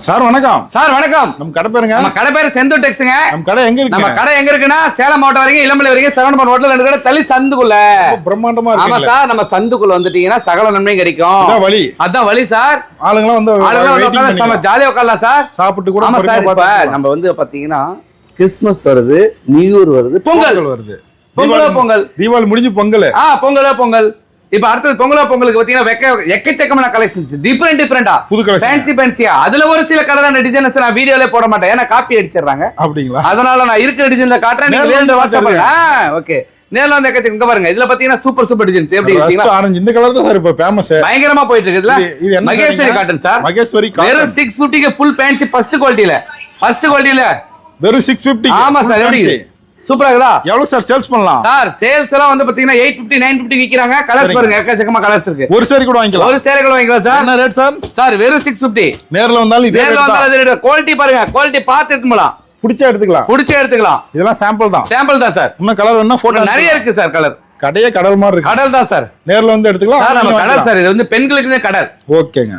Sir வணக்கம். Sir வணக்கம். நம்ம கடை பேருங்க? நம்ம கடை பேரு செந்தூர் டெக்ஸ்ங்க. நம்ம கடை எங்க இருக்கு? நம்ம கடை எங்க இருக்குன்னா சேலம் மாவட்டம் வரைக்கும் இளம்பிள்ளை வரைக்கும் சரவணபவன் ஹோட்டல் ரெண்டு கடை தள்ளி சந்துக்குள்ள. பிரம்மாண்டமா இருக்கு. ஆமா சார், நம்ம சந்துக்குள்ள வந்துட்டீங்கன்னா சகல நன்மையும் கிடைக்கும். அதான் வழி. அதான் வழி சார். ஆளுங்கலாம் வந்து நம்ம ஜாலியா உட்காரலாம் சார். சாப்பிட்டு கூட. ஆமா சார், இப்ப நம்ம வந்து பாத்தீங்கன்னா கிறிஸ்துமஸ் வருது, நியூ இயர் வருது, பொங்கல் வருது. பொங்கல் தீபாவளி முடிஞ்சு பொங்கல். பொங்கல். இப்ப அடுத்தது பொங்கலுக்கு பாத்தீங்கன்னா எக்கச்சக்கமான கலெக்ஷன்ஸ், டிஃபரெண்டா புது கலெக்ஷன், ஃபேன்சியா. அதுல ஒரு சில கலரான டிசைன்ஸ் நான் வீடியோல போட மாட்டேன், ஏன்னா காப்பி அடிச்சிடுறாங்க. அப்படிங்களா? அதனால நான் இருக்கிற டிசைன்ல காட்டுறேன், நீங்க வேற வாட்ஸ்அப் ஓகே. நேர்ல வந்து எக்கச்சக்க பாருங்க. இதுல பாத்தீங்கன்னா சூப்பர் டிசைன்ஸ் எப்படி இருக்கீங்களா? ஆரஞ்சு இந்த கலர் தான் சார் இப்ப ஃபேமஸ், பயங்கரமா போயிட்டு இருக்குதுல. இது என்ன மகேஸ்வரி காட்டன் சார். மகேஸ்வரி வெறும் 650 க்கு ஃபுல் ஃபேன்சி ஃபர்ஸ்ட் குவாலிட்டில வெறும் 650. ஆமா சார், எப்படி சூப்பரா இருக்குதா? எவ்வளவு சார் சேல்ஸ் பண்ணலாம்? சார் சேல்ஸ் எல்லாம் வந்து பாத்தீங்கன்னா 850 950 விக்கிறாங்க. கலர்ஸ் பாருங்க, எக்கச்சக்கமா கலர்ஸ் இருக்கு. ஒரு சேரி கூட வாங்கிக்கலாம். ஒரு சேரி கூட வாங்கிக்கலாம் சார். என்ன ரேட் சார்? சார் வெறும் 650. நேர்ல வந்தாலும் இதே ரேட் தான். குவாலிட்டி பாருங்க, குவாலிட்டி பார்த்து எடுத்துக்கலாம். பிடிச்சா எடுத்துக்கலாம். இதெல்லாம் சாம்பிள் தான் சார். இன்னும் கலர் வேணா போட்டோ நிறைய இருக்கு சார். கலர் கடையே கடல் மாதிரி இருக்கு. கடல் தான் சார். நேர்ல வந்து எடுத்துக்கலாம். சார் நம்ம கடல் சார், இது வந்து பெண்களுக்குனே கடல். ஓகேங்க.